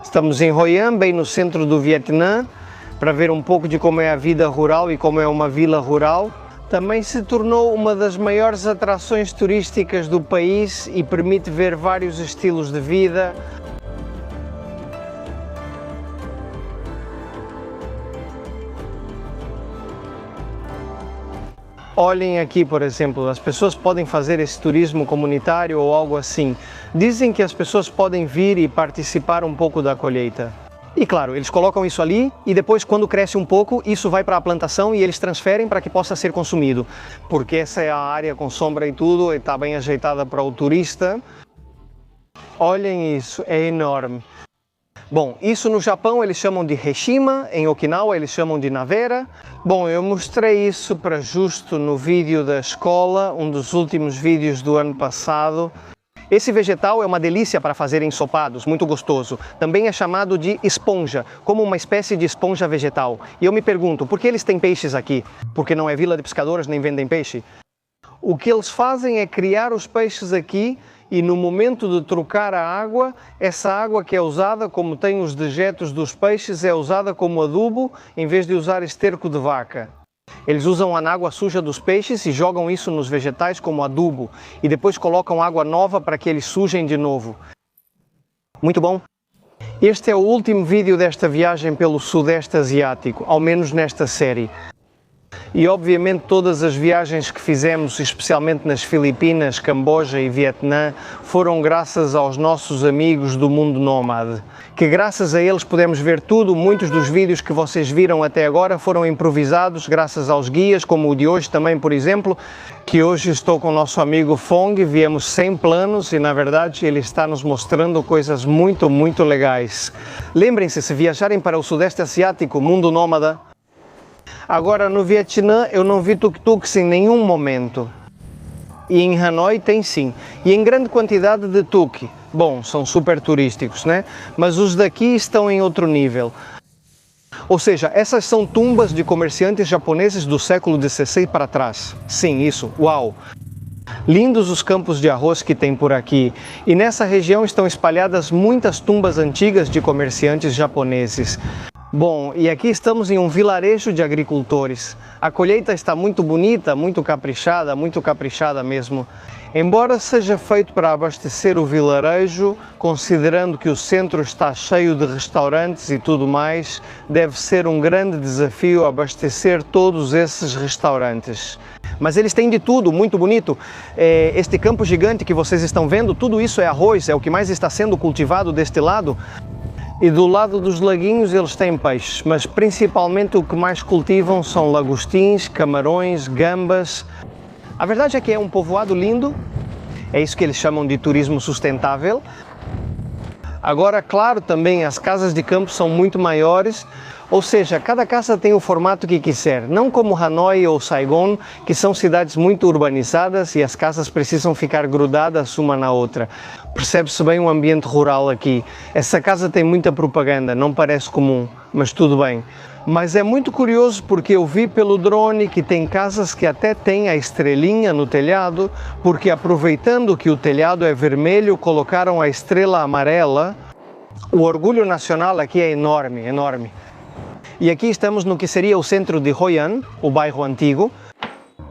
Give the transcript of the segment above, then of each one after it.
Estamos em Hoi An, bem no centro do Vietnã, para ver um pouco de como é a vida rural e como é uma vila rural. Também se tornou uma das maiores atrações turísticas do país e permite ver vários estilos de vida. Olhem aqui, por exemplo, as pessoas podem fazer esse turismo comunitário ou algo assim. Dizem que as pessoas podem vir e participar um pouco da colheita. E claro, eles colocam isso ali e depois, quando cresce um pouco, isso vai para a plantação e eles transferem para que possa ser consumido. Porque essa é a área com sombra e tudo, e está bem ajeitada para o turista. Olhem isso, é enorme. Bom, isso no Japão eles chamam de Heshima, em Okinawa eles chamam de Navera. Bom, eu mostrei isso para Justo no vídeo da escola, um dos últimos vídeos do ano passado. Esse vegetal é uma delícia para fazer ensopados, muito gostoso. Também é chamado de esponja, como uma espécie de esponja vegetal. E eu me pergunto, por que eles têm peixes aqui? Porque não é vila de pescadores nem vendem peixe? O que eles fazem é criar os peixes aqui e no momento de trocar a água, essa água que é usada, como tem os dejetos dos peixes, é usada como adubo em vez de usar esterco de vaca. Eles usam a água suja dos peixes e jogam isso nos vegetais como adubo e depois colocam água nova para que eles sujem de novo. Muito bom! Este é o último vídeo desta viagem pelo Sudeste Asiático, ao menos nesta série. E obviamente todas as viagens que fizemos, especialmente nas Filipinas, Camboja e Vietnã, foram graças aos nossos amigos do mundo nómade, que graças a eles podemos ver tudo. Muitos dos vídeos que vocês viram até agora foram improvisados graças aos guias, como o de hoje também, por exemplo, que hoje estou com o nosso amigo Fong, viemos sem planos e na verdade ele está nos mostrando coisas muito legais. Lembrem-se, se viajarem para o Sudeste Asiático, mundo nómada. Agora, no Vietnã, eu não vi tuk-tuks em nenhum momento. E em Hanoi tem sim. E em grande quantidade de tuk. Bom, são super turísticos, né? Mas os daqui estão em outro nível. Ou seja, essas são tumbas de comerciantes japoneses do século XVI para trás. Sim, isso. Uau! Lindos os campos de arroz que tem por aqui. E nessa região estão espalhadas muitas tumbas antigas de comerciantes japoneses. Bom, e aqui estamos em um vilarejo de agricultores. A colheita está muito bonita, muito caprichada mesmo. Embora seja feito para abastecer o vilarejo, considerando que o centro está cheio de restaurantes e tudo mais, deve ser um grande desafio abastecer todos esses restaurantes. Mas eles têm de tudo, muito bonito. Este campo gigante que vocês estão vendo, tudo isso é arroz, é o que mais está sendo cultivado deste lado. E do lado dos laguinhos eles têm peixes, mas principalmente o que mais cultivam são lagostins, camarões, gambas. A verdade é que é um povoado lindo, é isso que eles chamam de turismo sustentável. Agora, claro, também as casas de campo são muito maiores, ou seja, cada casa tem o formato que quiser, não como Hanoi ou Saigon, que são cidades muito urbanizadas e as casas precisam ficar grudadas uma na outra. Percebe-se bem o ambiente rural aqui. Essa casa tem muita propaganda, não parece comum, mas tudo bem. Mas é muito curioso porque eu vi pelo drone que tem casas que até têm a estrelinha no telhado, porque aproveitando que o telhado é vermelho, colocaram a estrela amarela. O orgulho nacional aqui é enorme, enorme. E aqui estamos no que seria o centro de Hoi An, o bairro antigo,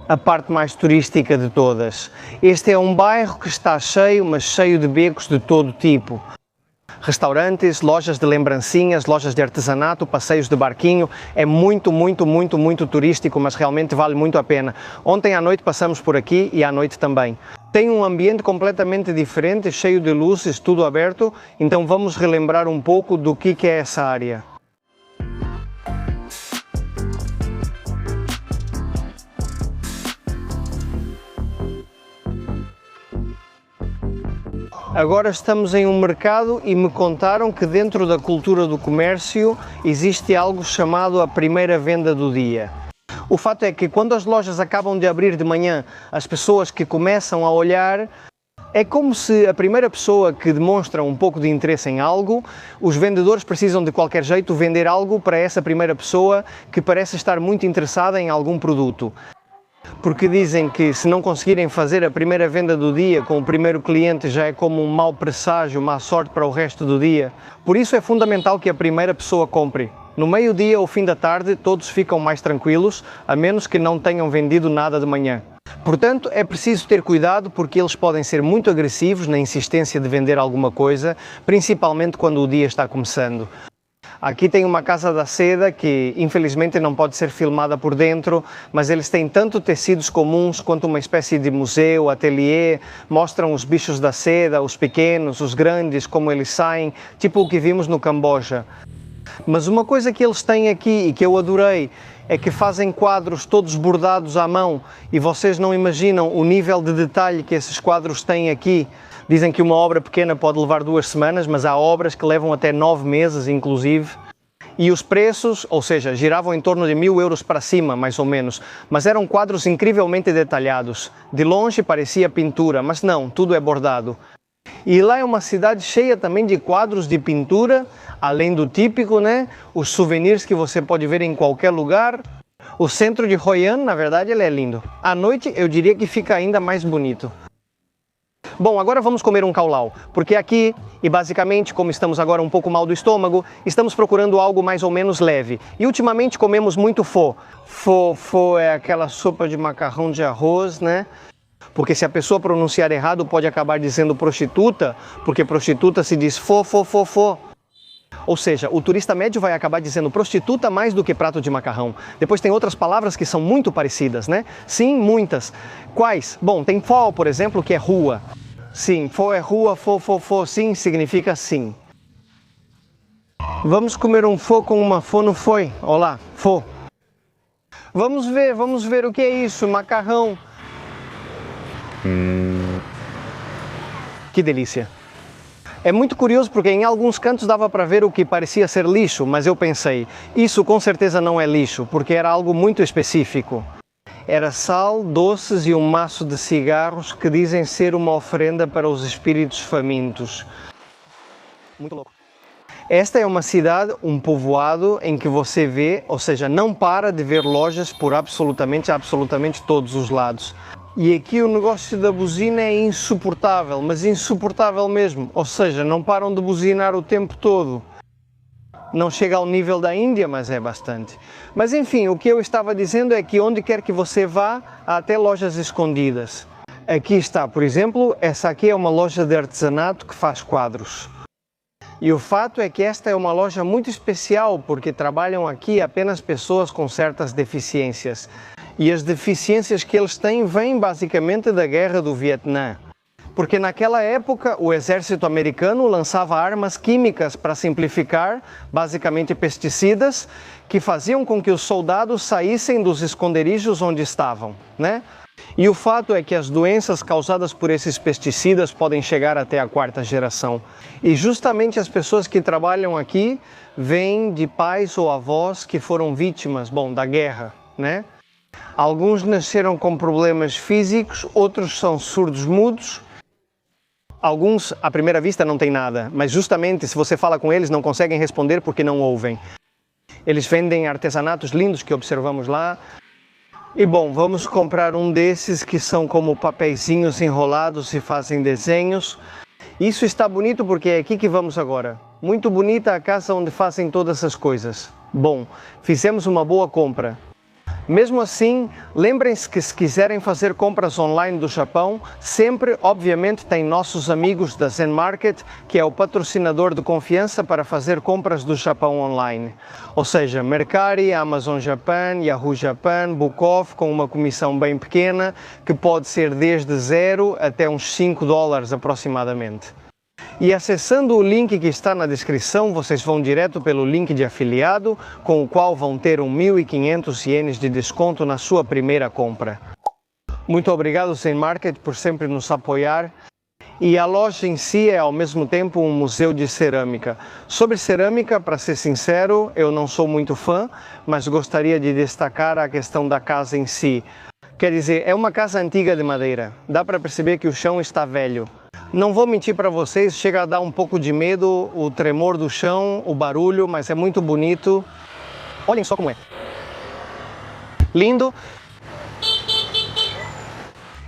a parte mais turística de todas. Este é um bairro que está cheio, mas cheio de becos de todo tipo. Restaurantes, lojas de lembrancinhas, lojas de artesanato, passeios de barquinho. É muito turístico, mas realmente vale muito a pena. Ontem à noite passamos por aqui e à noite também. Tem um ambiente completamente diferente, cheio de luzes, tudo aberto, então vamos relembrar um pouco do que é essa área. Agora estamos em um mercado e me contaram que dentro da cultura do comércio existe algo chamado a primeira venda do dia. O fato é que quando as lojas acabam de abrir de manhã, as pessoas que começam a olhar, é como se a primeira pessoa que demonstra um pouco de interesse em algo, os vendedores precisam de qualquer jeito vender algo para essa primeira pessoa que parece estar muito interessada em algum produto. porque dizem que se não conseguirem fazer a primeira venda do dia com o primeiro cliente já é como um mau presságio, má sorte para o resto do dia. Por isso é fundamental que a primeira pessoa compre. No meio-dia ou fim da tarde todos ficam mais tranquilos, a menos que não tenham vendido nada de manhã. Portanto, é preciso ter cuidado porque eles podem ser muito agressivos na insistência de vender alguma coisa, principalmente quando o dia está começando. Aqui tem uma casa da seda que infelizmente não pode ser filmada por dentro, mas eles têm tanto tecidos comuns quanto uma espécie de museu, ateliê, mostram os bichos da seda, os pequenos, os grandes, como eles saem, tipo o que vimos no Camboja. Mas uma coisa que eles têm aqui e que eu adorei é que fazem quadros todos bordados à mão e vocês não imaginam o nível de detalhe que esses quadros têm aqui. Dizem que uma obra pequena pode levar 2 semanas, mas há obras que levam até 9 meses, inclusive. E os preços, ou seja, giravam em torno de 1000 euros para cima, mais ou menos. Mas eram quadros incrivelmente detalhados. De longe parecia pintura, mas não, tudo é bordado. E lá é uma cidade cheia também de quadros de pintura, além do típico, né? Os souvenirs que você pode ver em qualquer lugar. O centro de Hoi An, na verdade, ele é lindo. À noite, eu diria que fica ainda mais bonito. Bom, agora vamos comer um caulau, porque aqui, e basicamente, como estamos agora um pouco mal do estômago, estamos procurando algo mais ou menos leve. E ultimamente comemos muito pho. Pho é aquela sopa de macarrão de arroz, né? Porque se a pessoa pronunciar errado pode acabar dizendo prostituta, porque prostituta se diz pho. Ou seja, o turista médio vai acabar dizendo prostituta mais do que prato de macarrão. Depois tem outras palavras que são muito parecidas, né? Sim, muitas. Quais? Bom, tem pho, por exemplo, que é rua. Sim, pho é rua, pho, sim, significa sim. Vamos comer um pho com uma pho no foi. Olá, pho. Vamos ver o que é isso, macarrão. Que delícia. É muito curioso porque em alguns cantos dava para ver o que parecia ser lixo, mas eu pensei, isso com certeza não é lixo, porque era algo muito específico. Era sal, doces e um maço de cigarros que dizem ser uma oferenda para os espíritos famintos. Muito louco. Esta é uma cidade, um povoado, em que você vê, ou seja, não para de ver lojas por absolutamente todos os lados. E aqui o negócio da buzina é insuportável, mas insuportável mesmo, ou seja, não param de buzinar o tempo todo. Não chega ao nível da Índia, mas é bastante. Mas enfim, o que eu estava dizendo é que onde quer que você vá, há até lojas escondidas. Aqui está, por exemplo, essa aqui é uma loja de artesanato que faz quadros. E o fato é que esta é uma loja muito especial, porque trabalham aqui apenas pessoas com certas deficiências. E as deficiências que eles têm vêm basicamente da guerra do Vietnã. Porque naquela época o exército americano lançava armas químicas para simplificar, basicamente pesticidas, que faziam com que os soldados saíssem dos esconderijos onde estavam, né? E o fato é que as doenças causadas por esses pesticidas podem chegar até a 4ª geração. E justamente as pessoas que trabalham aqui vêm de pais ou avós que foram vítimas, da guerra, né? Alguns nasceram com problemas físicos, outros são surdos-mudos. Alguns, à primeira vista, não têm nada, mas justamente se você fala com eles, não conseguem responder porque não ouvem. Eles vendem artesanatos lindos que observamos lá. E bom, vamos comprar um desses que são como papeizinhos enrolados e fazem desenhos. Isso está bonito porque é aqui que vamos agora. Muito bonita a casa onde fazem todas essas coisas. Bom, fizemos uma boa compra. Mesmo assim, lembrem-se que se quiserem fazer compras online do Japão, sempre, obviamente, tem nossos amigos da Zen Market, que é o patrocinador de confiança para fazer compras do Japão online. Ou seja, Mercari, Amazon Japan, Yahoo Japan, Bookoff, com uma comissão bem pequena, que pode ser desde 0 até uns $5 aproximadamente. E acessando o link que está na descrição, vocês vão direto pelo link de afiliado, com o qual vão ter 1.500 ienes de desconto na sua primeira compra. Muito obrigado, Zen Market, por sempre nos apoiar. E a loja em si é ao mesmo tempo um museu de cerâmica. Sobre cerâmica, para ser sincero, eu não sou muito fã, mas gostaria de destacar a questão da casa em si. Quer dizer, é uma casa antiga de madeira. Dá para perceber que o chão está velho. Não vou mentir para vocês, chega a dar um pouco de medo o tremor do chão, o barulho, mas é muito bonito. Olhem só como é. Lindo.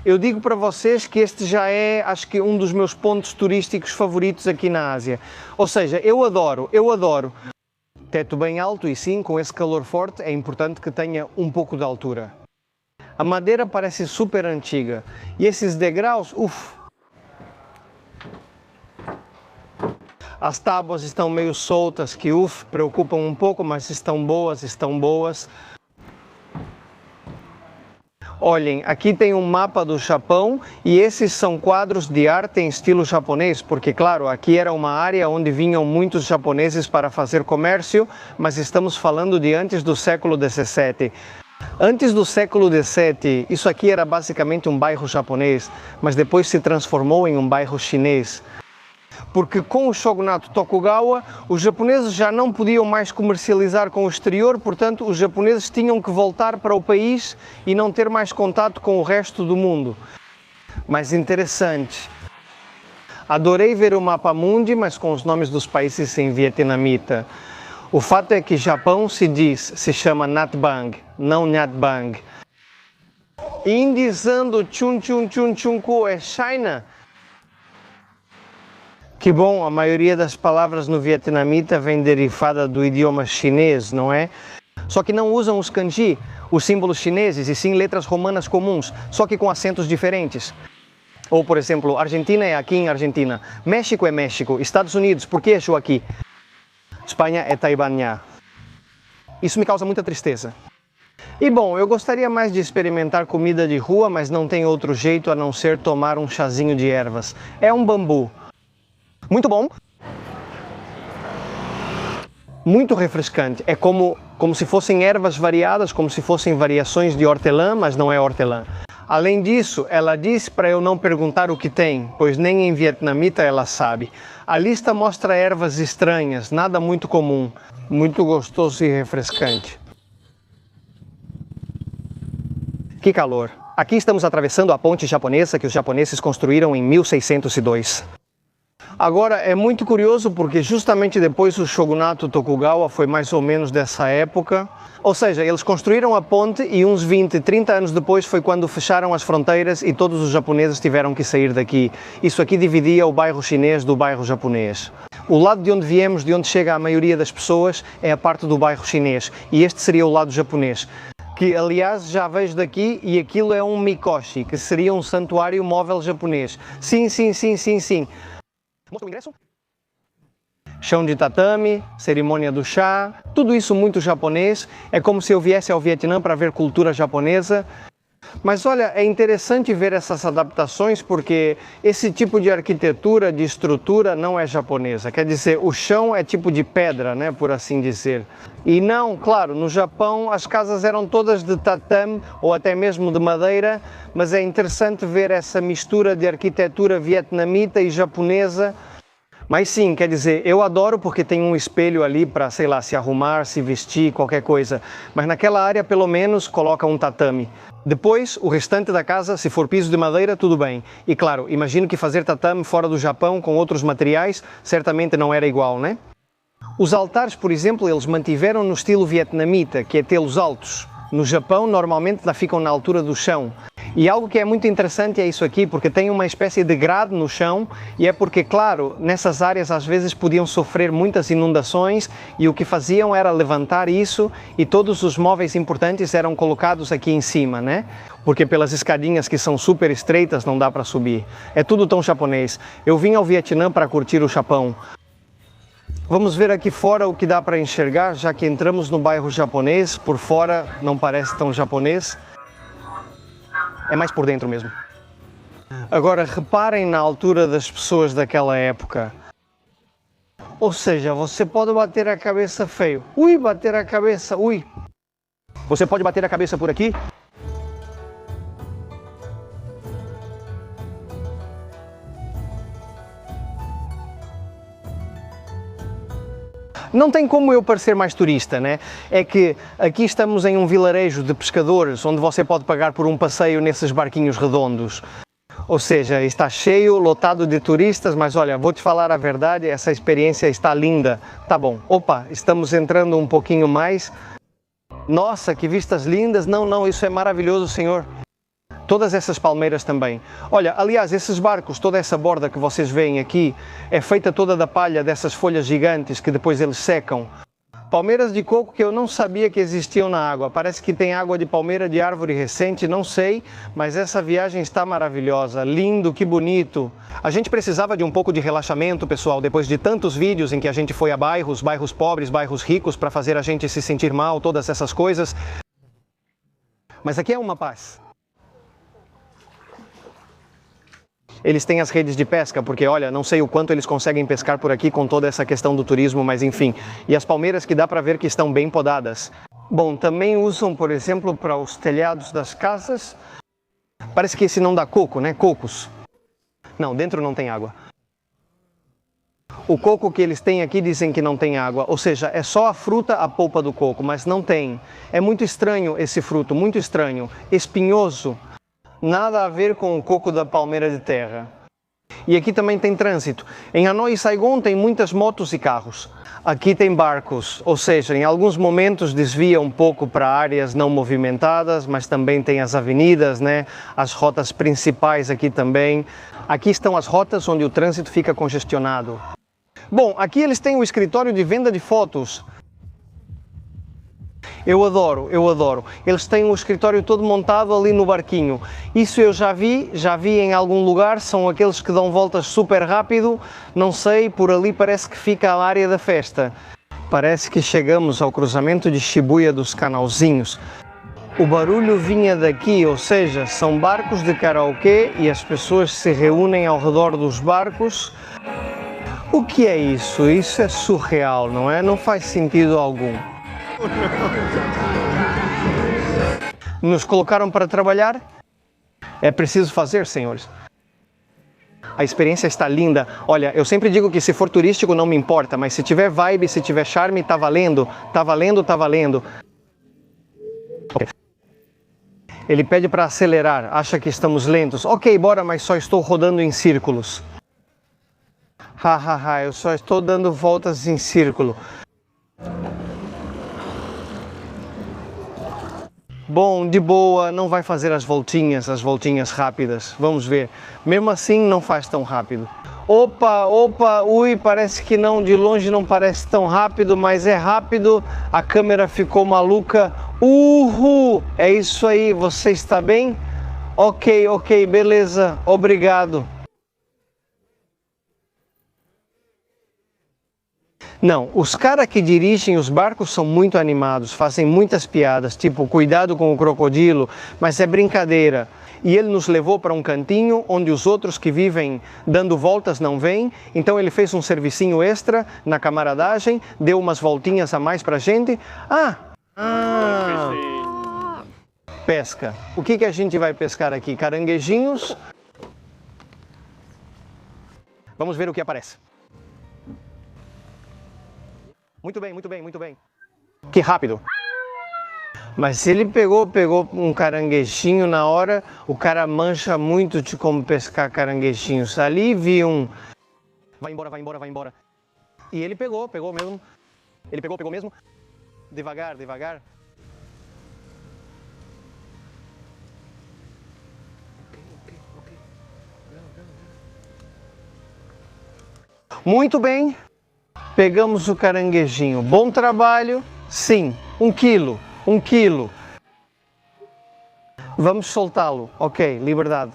Eu digo para vocês que este já é, acho que, um dos meus pontos turísticos favoritos aqui na Ásia. Ou seja, eu adoro. Teto bem alto e sim, com esse calor forte, é importante que tenha um pouco de altura. A madeira parece super antiga. E esses degraus, As tábuas estão meio soltas, que preocupam um pouco, mas estão boas. Olhem, aqui tem um mapa do Japão e esses são quadros de arte em estilo japonês, porque claro, aqui era uma área onde vinham muitos japoneses para fazer comércio, mas estamos falando de antes do século XVII. Antes do século XVII, isso aqui era basicamente um bairro japonês, mas depois se transformou em um bairro chinês. Porque com o shogunato Tokugawa, os japoneses já não podiam mais comercializar com o exterior, portanto os japoneses tinham que voltar para o país e não ter mais contato com o resto do mundo. Mas interessante. Adorei ver o mapa mundi, mas com os nomes dos países em vietnamita. O fato é que Japão se chama Nhat Bang, não Nhat Bang. E indizando Chun Chun Chun Chun Ko é China. Que bom, a maioria das palavras no vietnamita vem derivada do idioma chinês, não é? Só que não usam os kanji, os símbolos chineses, e sim letras romanas comuns, só que com acentos diferentes. Ou, por exemplo, Argentina é aqui em Argentina, México é México, Estados Unidos, por que é aqui? Espanha é Taibanha. Isso me causa muita tristeza. E bom, eu gostaria mais de experimentar comida de rua, mas não tem outro jeito a não ser tomar um chazinho de ervas. É um bambu. Muito bom, muito refrescante, é como se fossem ervas variadas, como se fossem variações de hortelã, mas não é hortelã. Além disso, ela disse para eu não perguntar o que tem, pois nem em vietnamita ela sabe. A lista mostra ervas estranhas, nada muito comum, muito gostoso e refrescante. Que calor! Aqui estamos atravessando a ponte japonesa que os japoneses construíram em 1602. Agora, é muito curioso porque justamente depois o shogunato Tokugawa foi mais ou menos dessa época. Ou seja, eles construíram a ponte e uns 20, 30 anos depois foi quando fecharam as fronteiras e todos os japoneses tiveram que sair daqui. Isso aqui dividia o bairro chinês do bairro japonês. O lado de onde viemos, de onde chega a maioria das pessoas, é a parte do bairro chinês e este seria o lado japonês. Que aliás já vejo daqui e aquilo é um mikoshi, que seria um santuário móvel japonês. Sim. Mostra o ingresso? Chão de tatame, cerimônia do chá, tudo isso muito japonês. É como se eu viesse ao Vietnã para ver cultura japonesa. Mas olha, é interessante ver essas adaptações porque esse tipo de arquitetura, de estrutura não é japonesa. Quer dizer, o chão é tipo de pedra, né, por assim dizer. E não, claro, no Japão as casas eram todas de tatame ou até mesmo de madeira, mas é interessante ver essa mistura de arquitetura vietnamita e japonesa. Mas sim, quer dizer, eu adoro porque tem um espelho ali para, sei lá, se arrumar, se vestir, qualquer coisa. Mas naquela área, pelo menos, coloca um tatame. Depois, o restante da casa, se for piso de madeira, tudo bem. E claro, imagino que fazer tatame fora do Japão com outros materiais, certamente não era igual, né? Os altares, por exemplo, eles mantiveram no estilo vietnamita, que é tê-los altos. No Japão, normalmente, ficam na altura do chão. E algo que é muito interessante é isso aqui, porque tem uma espécie de grade no chão e é porque, claro, nessas áreas às vezes podiam sofrer muitas inundações e o que faziam era levantar isso e todos os móveis importantes eram colocados aqui em cima, né? Porque pelas escadinhas que são super estreitas não dá para subir. É tudo tão japonês. Eu vim ao Vietnã para curtir o Japão. Vamos ver aqui fora o que dá para enxergar, já que entramos no bairro japonês. Por fora não parece tão japonês. É mais por dentro mesmo. Agora, reparem na altura das pessoas daquela época. Ou seja, você pode bater a cabeça feio. Ui, bater a cabeça, ui. Você pode bater a cabeça por aqui. Não tem como eu parecer mais turista, né? É que aqui estamos em um vilarejo de pescadores, onde você pode pagar por um passeio nesses barquinhos redondos. Ou seja, está cheio, lotado de turistas, mas olha, vou te falar a verdade, essa experiência está linda. Tá bom, opa, estamos entrando um pouquinho mais. Nossa, que vistas lindas! Não, isso é maravilhoso, senhor. Todas essas palmeiras também. Olha, aliás, esses barcos, toda essa borda que vocês veem aqui, é feita toda da palha dessas folhas gigantes que depois eles secam. Palmeiras de coco que eu não sabia que existiam na água. Parece que tem água de palmeira de árvore recente, não sei, mas essa viagem está maravilhosa. Lindo, que bonito. A gente precisava de um pouco de relaxamento, pessoal, depois de tantos vídeos em que a gente foi a bairros pobres, bairros ricos, para fazer a gente se sentir mal, todas essas coisas. Mas aqui é uma paz. Eles têm as redes de pesca, porque olha, não sei o quanto eles conseguem pescar por aqui com toda essa questão do turismo, mas enfim. E as palmeiras que dá para ver que estão bem podadas. Bom, também usam, por exemplo, para os telhados das casas. Parece que esse não dá coco, né? Cocos. Não, dentro não tem água. O coco que eles têm aqui dizem que não tem água, ou seja, é só a fruta, a polpa do coco, mas não tem. É muito estranho esse fruto, muito estranho, espinhoso. Nada a ver com o coco da palmeira de terra. E aqui também tem trânsito. Em Hanoi e Saigon tem muitas motos e carros. Aqui tem barcos, ou seja, em alguns momentos desvia um pouco para áreas não movimentadas, mas também tem as avenidas, né? As rotas principais aqui também. Aqui estão as rotas onde o trânsito fica congestionado. Bom, aqui eles têm o escritório de venda de fotos. Eu adoro, eu adoro. Eles têm um escritório todo montado ali no barquinho. Isso eu já vi em algum lugar, são aqueles que dão voltas super rápido. Não sei, por ali parece que fica a área da festa. Parece que chegamos ao cruzamento de Shibuya dos Canalzinhos. O barulho vinha daqui, ou seja, são barcos de karaokê e as pessoas se reúnem ao redor dos barcos. O que é isso? Isso é surreal, não é? Não faz sentido algum. Nos colocaram para trabalhar? É preciso fazer, senhores. A experiência está linda. Olha, eu sempre digo que se for turístico não me importa, mas se tiver vibe, se tiver charme, tá valendo, tá valendo, tá valendo. Okay. Ele pede para acelerar, acha que estamos lentos. Ok, bora, mas só estou rodando em círculos. Hahaha, eu só estou dando voltas em círculo. Bom, de boa, não vai fazer as voltinhas rápidas, vamos ver. Mesmo assim não faz tão rápido. Opa, ui, parece que não, de longe não parece tão rápido, mas é rápido. A câmera ficou maluca. Uhul, é isso aí, você está bem? Ok, beleza, obrigado. Não, os caras que dirigem os barcos são muito animados, fazem muitas piadas, tipo, cuidado com o crocodilo, mas é brincadeira. E ele nos levou para um cantinho onde os outros que vivem dando voltas não vêm, então ele fez um servicinho extra na camaradagem, deu umas voltinhas a mais pra gente. Pesca. O que a gente vai pescar aqui? Caranguejinhos. Vamos ver o que aparece. Muito bem. Que rápido. Mas se ele pegou um caranguejinho na hora, o cara mancha muito de como pescar caranguejinhos. Ali vi um... Vai embora. E ele pegou mesmo. Ele pegou mesmo. Devagar. Muito bem. Pegamos o caranguejinho. Bom trabalho. Sim, 1 quilo. Vamos soltá-lo. Ok, liberdade.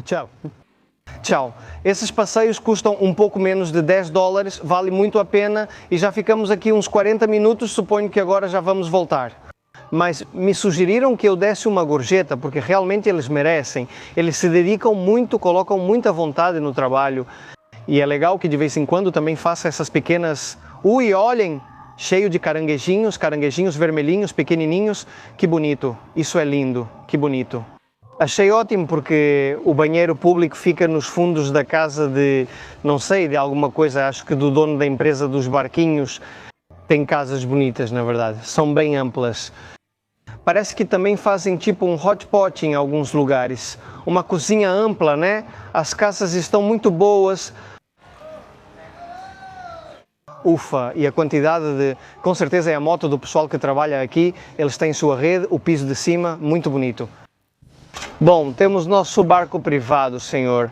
Tchau. Esses passeios custam um pouco menos de $10, vale muito a pena e já ficamos aqui uns 40 minutos, suponho que agora já vamos voltar. Mas me sugeriram que eu desse uma gorjeta, porque realmente eles merecem. Eles se dedicam muito, colocam muita vontade no trabalho. E é legal que de vez em quando também faça essas pequenas... Ui, olhem! Cheio de caranguejinhos vermelhinhos, pequenininhos. Que bonito, isso é lindo, que bonito. Achei ótimo porque o banheiro público fica nos fundos da casa de, não sei, de alguma coisa, acho que do dono da empresa dos barquinhos. Tem casas bonitas, na verdade, são bem amplas. Parece que também fazem tipo um hot pot em alguns lugares. Uma cozinha ampla, né? As casas estão muito boas. Ufa, e a quantidade de... Com certeza é a moto do pessoal que trabalha aqui, eles têm sua rede, o piso de cima, muito bonito. Bom, temos nosso barco privado, senhor.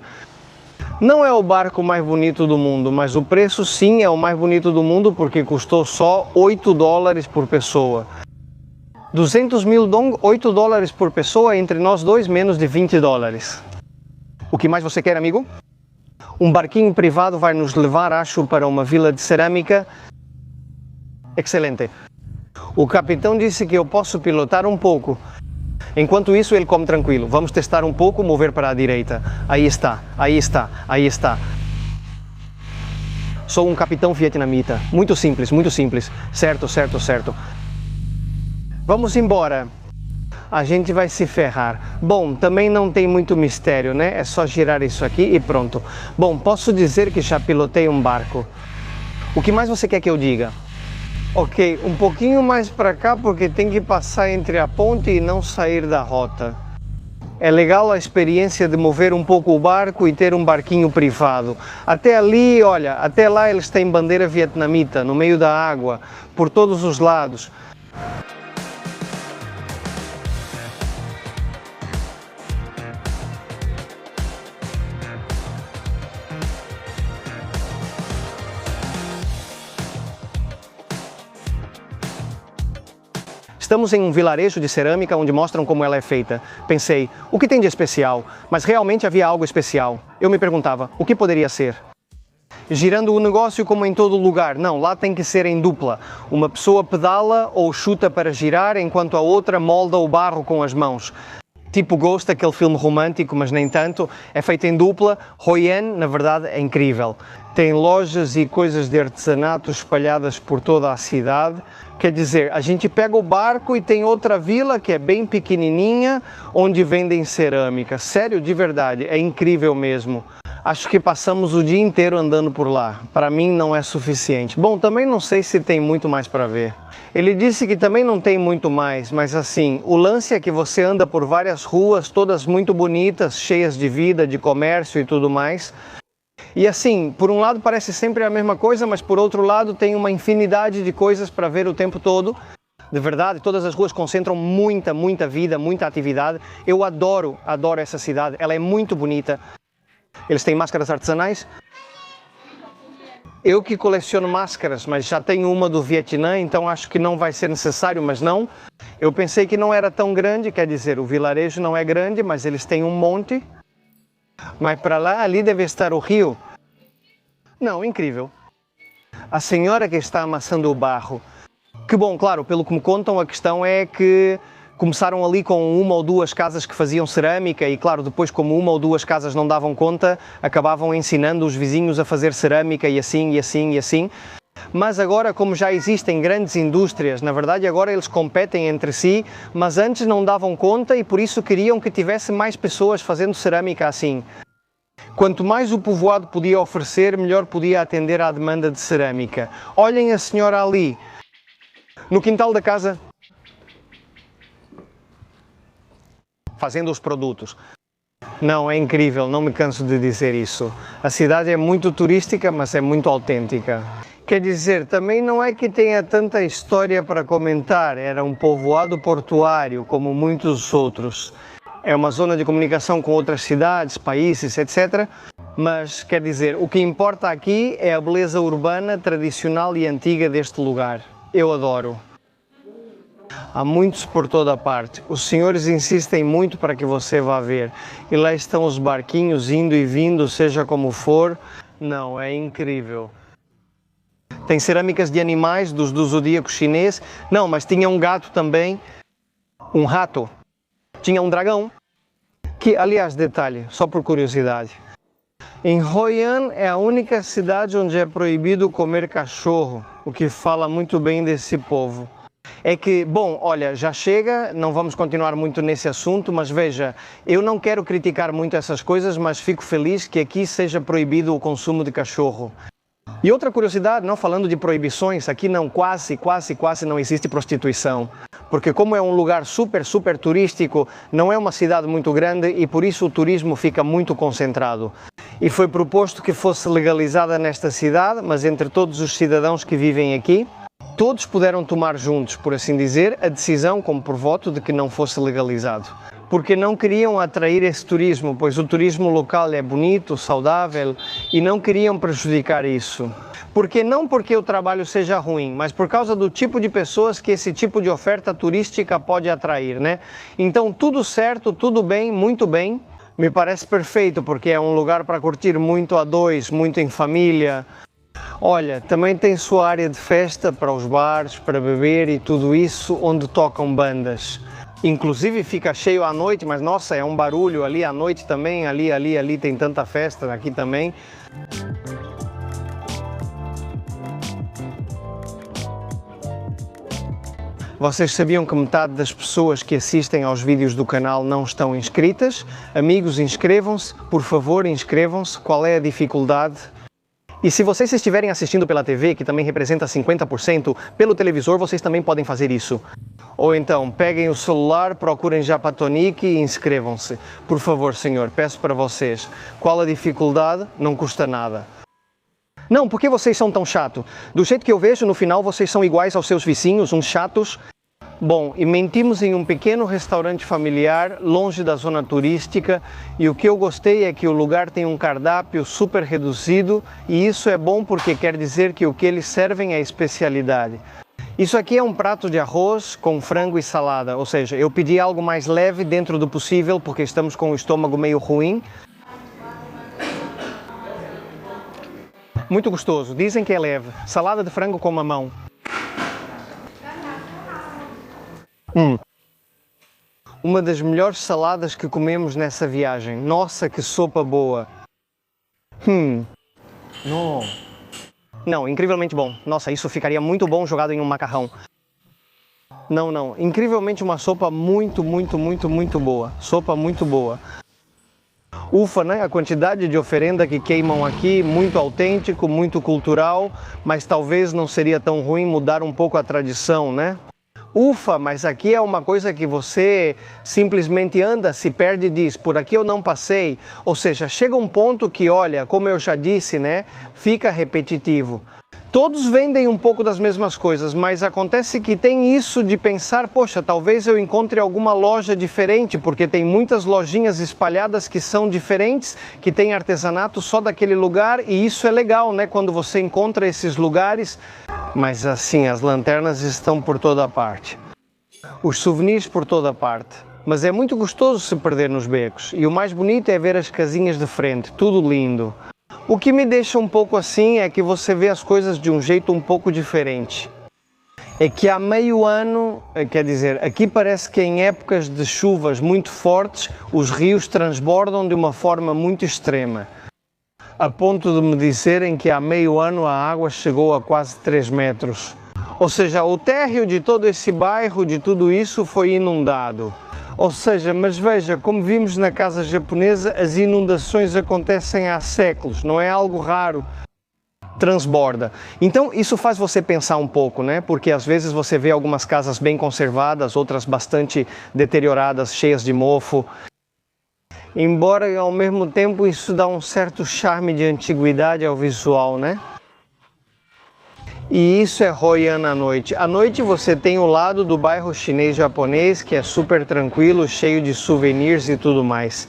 Não é o barco mais bonito do mundo, mas o preço sim é o mais bonito do mundo porque custou só 8 dólares por pessoa. 200 mil dong, 8 dólares por pessoa, entre nós dois, menos de 20 dólares. O que mais você quer, amigo? Um barquinho privado vai nos levar, acho, para uma vila de cerâmica. Excelente. O capitão disse que eu posso pilotar um pouco. Enquanto isso, ele come tranquilo. Vamos testar um pouco, mover para a direita. Aí está, aí está, aí está. Sou um capitão vietnamita. Muito simples, muito simples. Certo, certo, certo. Vamos embora. A gente vai se ferrar. Bom, também não tem muito mistério, né? É só girar isso aqui e pronto. Bom, posso dizer que já pilotei um barco. O que mais você quer que eu diga? Ok, um pouquinho mais para cá porque tem que passar entre a ponte e não sair da rota. É legal a experiência de mover um pouco o barco e ter um barquinho privado. Até ali, olha, até lá eles têm bandeira vietnamita no meio da água, por todos os lados. Estamos em um vilarejo de cerâmica onde mostram como ela é feita. Pensei, o que tem de especial? Mas realmente havia algo especial. Eu me perguntava, o que poderia ser? Girando o negócio como em todo lugar. Não, lá tem que ser em dupla. Uma pessoa pedala ou chuta para girar, enquanto a outra molda o barro com as mãos. Tipo Ghost, aquele filme romântico, mas nem tanto. É feito em dupla. Hoi An, na verdade, é incrível. Tem lojas e coisas de artesanato espalhadas por toda a cidade. Quer dizer, a gente pega o barco e tem outra vila que é bem pequenininha, onde vendem cerâmica. Sério, de verdade, é incrível mesmo. Acho que passamos o dia inteiro andando por lá. Para mim não é suficiente. Bom, também não sei se tem muito mais para ver. Ele disse que também não tem muito mais, mas assim, o lance é que você anda por várias ruas, todas muito bonitas, cheias de vida, de comércio e tudo mais. E assim, por um lado parece sempre a mesma coisa, mas por outro lado tem uma infinidade de coisas para ver o tempo todo. De verdade, todas as ruas concentram muita vida, muita atividade. Eu adoro essa cidade, ela é muito bonita. Eles têm máscaras artesanais. Eu que coleciono máscaras, mas já tenho uma do Vietnã, então acho que não vai ser necessário, mas não. Eu pensei que não era tão grande, quer dizer, o vilarejo não é grande, mas eles têm um monte. Mas para lá, ali deve estar o rio. Não, incrível. A senhora que está amassando o barro. Que bom, claro, pelo que me contam, a questão é que começaram ali com uma ou duas casas que faziam cerâmica e, claro, depois como uma ou duas casas não davam conta, acabavam ensinando os vizinhos a fazer cerâmica e assim, e assim, e assim. Mas agora, como já existem grandes indústrias, na verdade agora eles competem entre si, mas antes não davam conta e por isso queriam que tivesse mais pessoas fazendo cerâmica assim. Quanto mais o povoado podia oferecer, melhor podia atender à demanda de cerâmica. Olhem a senhora ali, no quintal da casa, fazendo os produtos. Não, é incrível, não me canso de dizer isso. A cidade é muito turística, mas é muito autêntica. Quer dizer, também não é que tenha tanta história para comentar, era um povoado portuário, como muitos outros. É uma zona de comunicação com outras cidades, países, etc. Mas, quer dizer, o que importa aqui é a beleza urbana, tradicional e antiga deste lugar. Eu adoro. Há muitos por toda a parte. Os senhores insistem muito para que você vá ver. E lá estão os barquinhos indo e vindo, seja como for. Não, é incrível. Tem cerâmicas de animais do zodíaco chinês. Não, mas tinha um gato também. Um rato. Tinha um dragão. Que, aliás, detalhe, só por curiosidade. Em Hoi An é a única cidade onde é proibido comer cachorro, o que fala muito bem desse povo. É que, bom, olha, já chega, não vamos continuar muito nesse assunto, mas veja, eu não quero criticar muito essas coisas, mas fico feliz que aqui seja proibido o consumo de cachorro. E outra curiosidade, não falando de proibições, aqui não quase não existe prostituição. Porque como é um lugar super turístico, não é uma cidade muito grande e por isso o turismo fica muito concentrado. E foi proposto que fosse legalizada nesta cidade, mas entre todos os cidadãos que vivem aqui, todos puderam tomar juntos, por assim dizer, a decisão, como por voto, de que não fosse legalizado. porque não queriam atrair esse turismo, pois o turismo local é bonito, saudável, e não queriam prejudicar isso. Não porque o trabalho seja ruim, mas por causa do tipo de pessoas que esse tipo de oferta turística pode atrair, né? Então tudo certo, tudo bem, muito bem. Me parece perfeito, porque é um lugar para curtir muito a dois, muito em família. Olha, também tem sua área de festa para os bares, para beber e tudo isso, onde tocam bandas. Inclusive fica cheio à noite, mas nossa, é um barulho ali à noite também, ali tem tanta festa, aqui também. Vocês sabiam que metade das pessoas que assistem aos vídeos do canal não estão inscritas? Amigos, inscrevam-se, por favor, inscrevam-se. Qual é a dificuldade? E se vocês estiverem assistindo pela TV, que também representa 50%, pelo televisor vocês também podem fazer isso. Ou então, peguem o celular, procurem Japatonic e inscrevam-se. Por favor, senhor, peço para vocês. Qual a dificuldade? Não custa nada. Não, por que vocês são tão chatos? Do jeito que eu vejo, no final vocês são iguais aos seus vizinhos, uns chatos. Bom, e mentimos em um pequeno restaurante familiar, longe da zona turística, e o que eu gostei é que o lugar tem um cardápio super reduzido, e isso é bom porque quer dizer que o que eles servem é especialidade. Isso aqui é um prato de arroz com frango e salada, ou seja, eu pedi algo mais leve dentro do possível porque estamos com o estômago meio ruim. Muito gostoso, dizem que é leve. Salada de frango com mamão. Uma das melhores saladas que comemos nessa viagem. Nossa, que sopa boa. Não, incrivelmente bom. Nossa, isso ficaria muito bom jogado em um macarrão. Não, incrivelmente uma sopa muito boa. Sopa muito boa. Ufa, né? A quantidade de oferenda que queimam aqui, muito autêntico, muito cultural, mas talvez não seria tão ruim mudar um pouco a tradição, né? Ufa, mas aqui é uma coisa que você simplesmente anda, se perde e diz, por aqui eu não passei. Ou seja, chega um ponto que, olha, como eu já disse, né? Fica repetitivo. Todos vendem um pouco das mesmas coisas, mas acontece que tem isso de pensar, poxa, talvez eu encontre alguma loja diferente, porque tem muitas lojinhas espalhadas que são diferentes, que tem artesanato só daquele lugar, e isso é legal, né, quando você encontra esses lugares. Mas assim, as lanternas estão por toda parte, os souvenirs por toda parte. Mas é muito gostoso se perder nos becos, e o mais bonito é ver as casinhas de frente, tudo lindo. O que me deixa um pouco assim é que você vê as coisas de um jeito um pouco diferente. É que há meio ano, quer dizer, aqui parece que em épocas de chuvas muito fortes, os rios transbordam de uma forma muito extrema. A ponto de me dizerem que há meio ano a água chegou a quase 3 metros. Ou seja, o térreo de todo esse bairro, de tudo isso, foi inundado. Ou seja, mas veja, como vimos na casa japonesa, as inundações acontecem há séculos, não é algo raro, transborda. Então isso faz você pensar um pouco, né? Porque às vezes você vê algumas casas bem conservadas, outras bastante deterioradas, cheias de mofo. Embora ao mesmo tempo isso dá um certo charme de antiguidade ao visual, né? E isso é Hoi An à noite. À noite você tem o lado do bairro chinês-japonês, que é super tranquilo, cheio de souvenirs e tudo mais.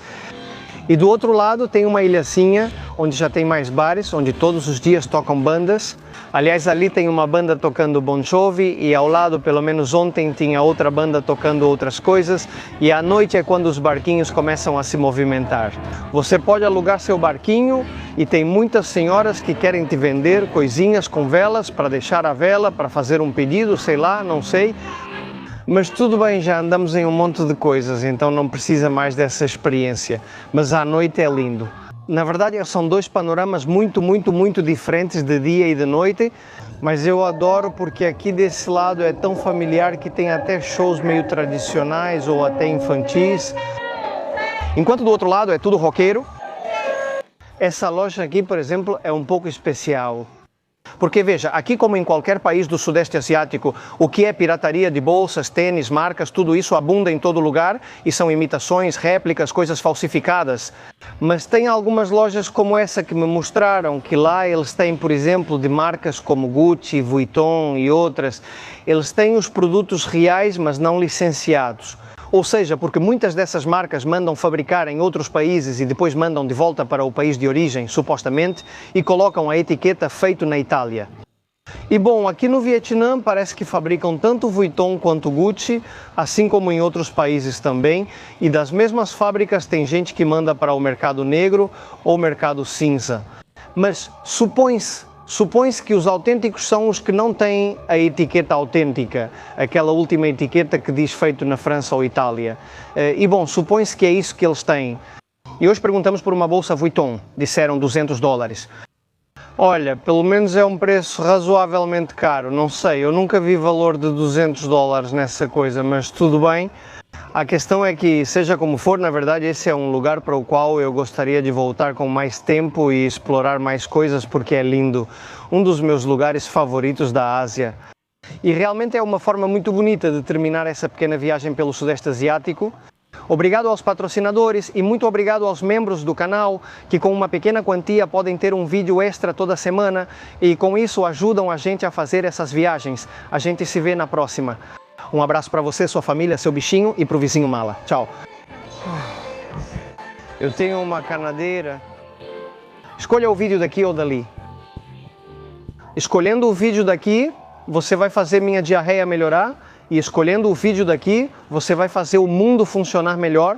E do outro lado tem uma ilhacinha, onde já tem mais bares, onde todos os dias tocam bandas. Aliás, ali tem uma banda tocando Bon Jovi e ao lado, pelo menos ontem, tinha outra banda tocando outras coisas. E à noite é quando os barquinhos começam a se movimentar. Você pode alugar seu barquinho e tem muitas senhoras que querem te vender coisinhas com velas para deixar a vela, para fazer um pedido, sei lá, não sei. Mas tudo bem, já andamos em um monte de coisas, então não precisa mais dessa experiência. Mas à noite é lindo. Na verdade, são dois panoramas muito diferentes de dia e de noite, mas eu adoro porque aqui desse lado é tão familiar que tem até shows meio tradicionais ou até infantis. Enquanto do outro lado é tudo roqueiro. Essa loja aqui, por exemplo, é um pouco especial. Porque veja, aqui como em qualquer país do Sudeste Asiático, o que é pirataria de bolsas, tênis, marcas, tudo isso abunda em todo lugar e são imitações, réplicas, coisas falsificadas. Mas tem algumas lojas como essa que me mostraram que lá eles têm, por exemplo, de marcas como Gucci, Vuitton e outras. Eles têm os produtos reais, mas não licenciados. Ou seja, porque muitas dessas marcas mandam fabricar em outros países e depois mandam de volta para o país de origem, supostamente, e colocam a etiqueta feito na Itália. E bom, aqui no Vietnã parece que fabricam tanto Vuitton quanto Gucci, assim como em outros países também, e das mesmas fábricas tem gente que manda para o mercado negro ou mercado cinza. Mas supõe-se que os autênticos são os que não têm a etiqueta autêntica, aquela última etiqueta que diz feito na França ou Itália. E bom, supõe-se que é isso que eles têm. E hoje perguntamos por uma bolsa Vuitton, disseram $200. Olha, pelo menos é um preço razoavelmente caro, não sei, eu nunca vi valor de $200 nessa coisa, mas tudo bem. A questão é que, seja como for, na verdade esse é um lugar para o qual eu gostaria de voltar com mais tempo e explorar mais coisas porque é lindo. Um dos meus lugares favoritos da Ásia. E realmente é uma forma muito bonita de terminar essa pequena viagem pelo Sudeste Asiático. Obrigado aos patrocinadores e muito obrigado aos membros do canal que com uma pequena quantia podem ter um vídeo extra toda semana e com isso ajudam a gente a fazer essas viagens. A gente se vê na próxima. Um abraço para você, sua família, seu bichinho e para o vizinho mala. Tchau. Eu tenho uma canadeira. Escolha o vídeo daqui ou dali. Escolhendo o vídeo daqui, você vai fazer minha diarreia melhorar. E escolhendo o vídeo daqui, você vai fazer o mundo funcionar melhor